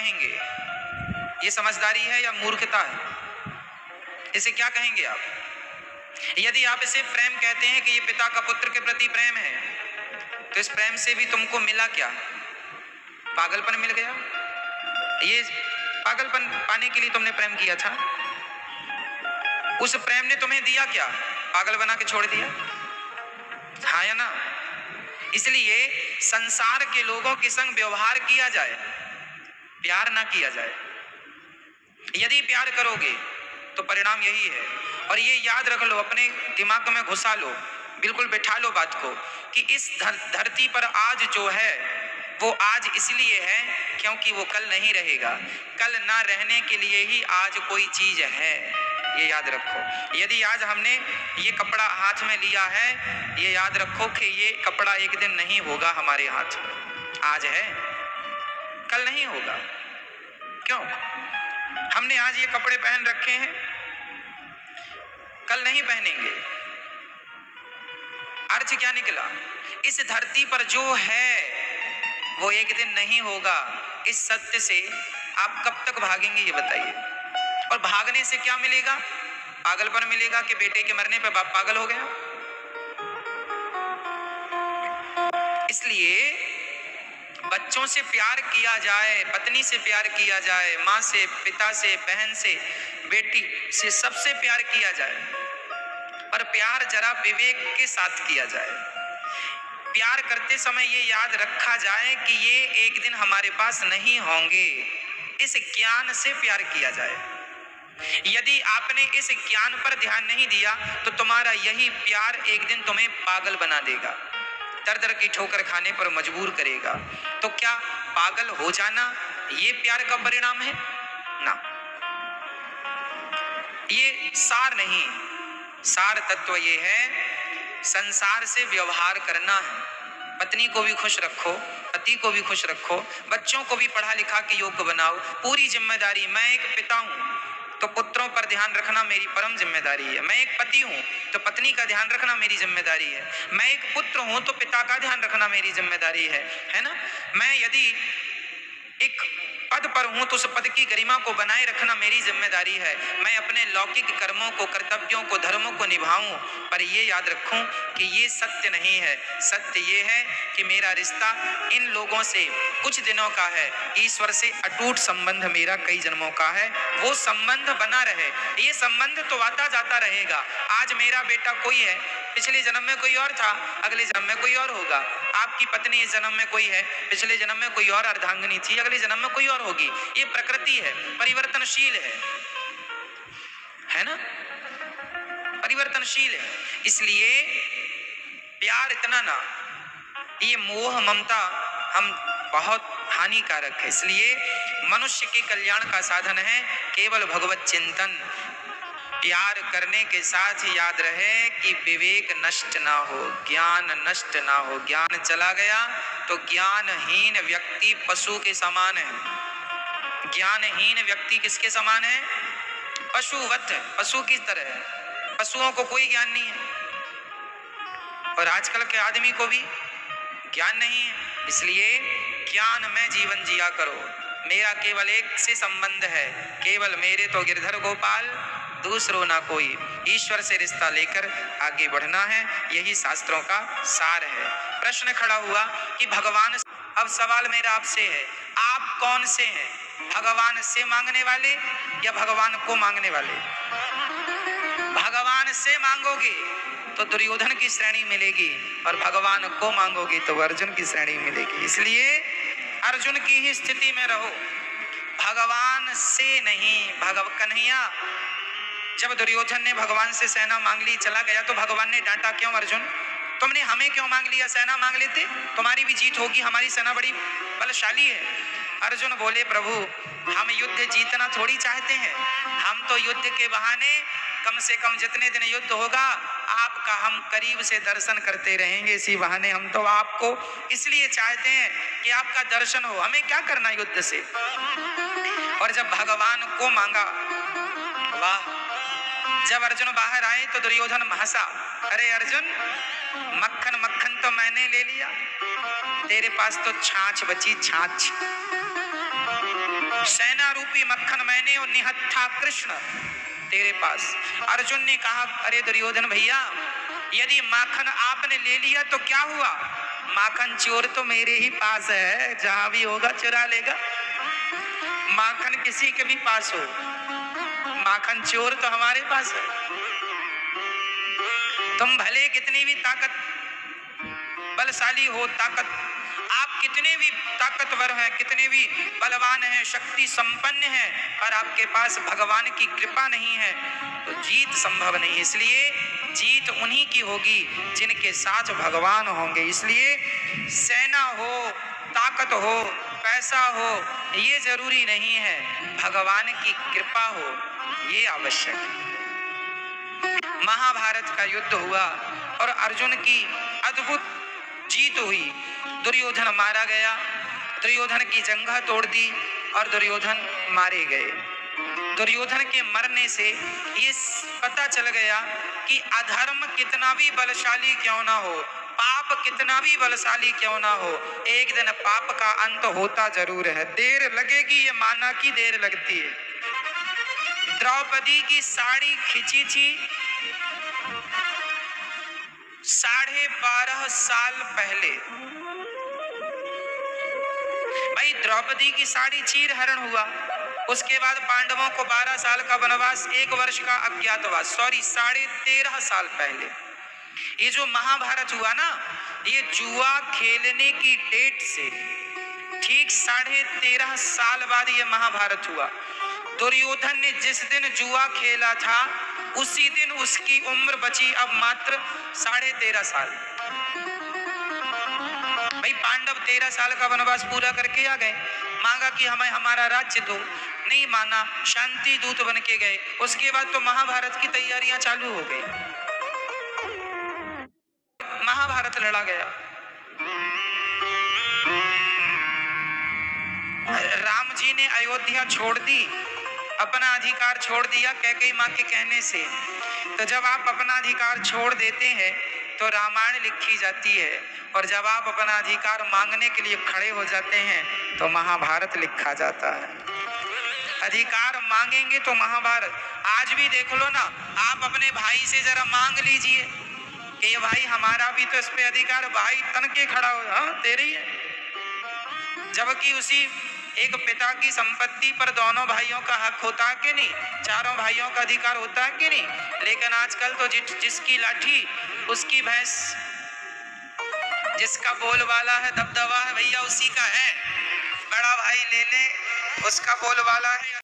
कहेंगे? ये समझदारी है या मूर्खता है? इसे क्या कहेंगे आप? यदि आप इसे प्रेम कहते हैं कि ये पिता का पुत्र के प्रति प्रेम है, तो इस प्रेम से भी तुमको मिला क्या? पागलपन मिल गया। ये पागलपन पाने के लिए तुमने प्रेम किया था। उस प्रेम ने तुम्हें दिया क्या? पागल बना के छोड़ दिया। हाँ या ना? इसलिए संसार के लोगों के संग व्यवहार किया जाए, प्यार ना किया जाए। यदि प्यार करोगे तो परिणाम यही है। और ये याद रख लो, अपने दिमाग में घुसा लो, बिल्कुल बिठा लो बात को, कि इस धरती पर आज जो है वो आज इसलिए है क्योंकि वो कल नहीं रहेगा। कल ना रहने के लिए ही आज कोई चीज है, ये याद रखो। यदि आज हमने ये कपड़ा हाथ में लिया है, ये याद रखो कि ये कपड़ा एक दिन नहीं होगा हमारे हाथ में। आज है, कल नहीं होगा। क्यों? हमने आज ये कपड़े पहन रखे हैं, कल नहीं पहनेंगे। अर्थ क्या निकला? इस धरती पर जो है वो एक दिन नहीं होगा। इस सत्य से आप कब तक भागेंगे ये बताइए? और भागने से क्या मिलेगा? पागलपन मिलेगा कि बेटे के मरने पे बाप पागल हो गया। इसलिए बच्चों से प्यार किया जाए, पत्नी से प्यार किया जाए, माँ से, पिता से, बहन से, बेटी से, सबसे प्यार किया जाए, पर प्यार जरा विवेक के साथ किया जाए। प्यार करते समय ये याद रखा जाए कि ये एक दिन हमारे पास नहीं होंगे। इस ज्ञान से प्यार किया जाए। यदि आपने इस ज्ञान पर ध्यान नहीं दिया तो तुम्हारा यही प्यार एक दिन तुम्हें पागल बना देगा, दर दर की ठोकर खाने पर मजबूर करेगा। तो क्या पागल हो जाना ये प्यार का परिणाम है? ना, ये सार नहीं। सार तत्व ये है, संसार से व्यवहार करना है। पत्नी को भी खुश रखो, पति को भी खुश रखो, बच्चों को भी पढ़ा लिखा के योग्य बनाओ। पूरी जिम्मेदारी, मैं एक पिता हूँ तो पुत्रों पर ध्यान रखना मेरी परम जिम्मेदारी है। मैं एक पति हूँ तो पत्नी का ध्यान रखना मेरी जिम्मेदारी है। मैं एक पुत्र हूँ तो पिता का ध्यान रखना मेरी जिम्मेदारी है ना? मैं यदि एक पद पर हूं तो उस पद की गरिमा को बनाए रखना मेरी जिम्मेदारी है। मैं अपने लौकिक कर्मों को, कर्तव्यों को, धर्मों को निभाऊं, पर ये याद रखूं कि ये सत्य नहीं है। सत्य ये है कि मेरा रिश्ता इन लोगों से कुछ दिनों का है, ईश्वर से अटूट संबंध मेरा कई जन्मों का है। वो संबंध बना रहे। ये संबंध तो आता जाता रहेगा। आज मेरा बेटा कोई है, पिछले जन्म में कोई और था, अगले जन्म में कोई और होगा। आपकी पत्नी इस जन्म में कोई है, पिछले जन्म में कोई और अर्धांगिनी थी, अगले जन्म में कोई और होगी। ये प्रकृति है, परिवर्तनशील है ना? परिवर्तनशील है। इसलिए प्यार इतना ना, ये मोह ममता हम बहुत हानिकारक है। इसलिए मनुष्य के कल्याण का साधन है केवल भगवत चिंतन। प्यार करने के साथ ही याद रहे कि विवेक नष्ट ना हो, ज्ञान नष्ट ना हो। ज्ञान चला गया तो ज्ञानहीन व्यक्ति पशु के समान है। ज्ञानहीन व्यक्ति किसके समान है? पशुवत, पशु की तरह है। पशुओं को कोई ज्ञान नहीं है और आजकल के आदमी को भी ज्ञान नहीं है। इसलिए ज्ञान में जीवन जिया करो। मेरा केवल एक से संबंध है, केवल मेरे तो गिरधर गोपाल, दूसरों ना कोई। ईश्वर से रिश्ता लेकर आगे बढ़ना है, यही शास्त्रों का सार है। प्रश्न खड़ा हुआ कि भगवान, अब सवाल मेरा आपसे है, आप कौन से हैं? भगवान से मांगने वाले या भगवान को मांगने वाले? भगवान से मांगोगे तो दुर्योधन की श्रेणी मिलेगी और भगवान को मांगोगे तो अर्जुन की श्रेणी मिलेगी। इसलिए अर्जुन की ही स्थिति में रहो, भगवान से नहीं। कन्हैया, जब दुर्योधन ने भगवान से सेना मांग ली, चला गया, तो भगवान ने डांटा क्यों? अर्जुन, तुमने हमें क्यों मांग लिया? सेना मांग लेते, तुम्हारी भी जीत होगी, हमारी सेना बड़ी बलशाली है। अर्जुन बोले, प्रभु हम युद्ध जीतना थोड़ी चाहते हैं, हम तो युद्ध के बहाने कम से कम जितने दिन युद्ध होगा आपका हम करीब से दर्शन करते रहेंगे। इसी बहाने हम तो आपको इसलिए चाहते हैं कि आपका दर्शन हो, हमें क्या करना युद्ध से। और जब भगवान को मांगा, वाह, जब अर्जुन बाहर आए तो दुर्योधन हंसा, अरे अर्जुन, मक्खन मक्खन तो मैंने ले लिया, तेरे पास तो छाछ बची, छाछ। सेना रूपी मक्खन मैंने और निहत्था कृष्ण तेरे पास। अर्जुन ने कहा, अरे दुर्योधन भैया, यदि माखन आपने ले लिया तो क्या हुआ? माखन चोर तो मेरे ही पास है, जहां भी होगा चुरा लेगा। माखन किसी के भी पास हो, माखन चोर तो हमारे पास है। तुम भले कितनी भी बलशाली हो, आप कितने भी ताकतवर हैं, कितने भी बलवान हैं, शक्ति संपन्न हैं, और आपके पास भगवान की कृपा नहीं है तो जीत संभव नहीं। इसलिए जीत उन्हीं की होगी जिनके साथ भगवान होंगे। इसलिए सेना हो, ताकत हो, पैसा हो, ये जरूरी नहीं है, भगवान की कृपा हो ये आवश्यक है। महाभारत का युद्ध हुआ और अर्जुन की अद्भुत जीत हुई। दुर्योधन मारा गया, दुर्योधन की जंघा तोड़ दी और दुर्योधन मारे गए। दुर्योधन के मरने से ये पता चल गया कि अधर्म कितना भी बलशाली क्यों ना हो, पाप कितना भी बलशाली क्यों ना हो, एक दिन पाप का अंत होता जरूर है। देर लगेगी, ये माना कि देर लगती है। द्रौपदी की साड़ी खिंची थी 12.5 साल पहले। भाई द्रौपदी की साड़ी चीर हरण हुआ, उसके बाद पांडवों को 12 साल का वनवास, 1 वर्ष का अज्ञातवास, 13.5 साल पहले। ये जो महाभारत हुआ ना, ये जुआ खेलने की डेट से ठीक 13.5 साल बाद ये महाभारत हुआ। दुर्योधन ने जिस दिन जुआ खेला था उसी दिन उसकी उम्र बची अब मात्र 13.5 साल। भाई पांडव 13 साल का वनवास पूरा करके आ गए, मांगा कि हमें हमारा राज्य दो, नहीं माना, शांति दूत बन के गए। उसके बाद तो महाभारत की तैयारियां चालू हो गई, महाभारत लड़ा गया। राम जी ने अयोध्या छोड़ दी, अपना अधिकार छोड़ दिया कैकेयी माँ के कहने से। तो जब आप अपना अधिकार छोड़ देते हैं तो रामायण लिखी जाती है, और जब आप अपना अधिकार मांगने के लिए खड़े हो जाते हैं तो महाभारत लिखा जाता है। अधिकार मांगेंगे तो महाभारत। आज भी देख लो ना, आप अपने भाई से जरा मांग लीजिए कि ये भाई हमारा भी तो इस पे अधिकार, भाई तन के खड़ा हो, हाँ तेरे ही है। जबकि उसी एक पिता की संपत्ति पर दोनों भाइयों का हक होता है कि नहीं, चारों भाइयों का अधिकार होता है कि नहीं। लेकिन आजकल तो जिसकी लाठी उसकी भैंस, जिसका बोलबाला है, दबदबा है भैया उसी का है। बड़ा भाई ले ले, उसका बोलबाला है।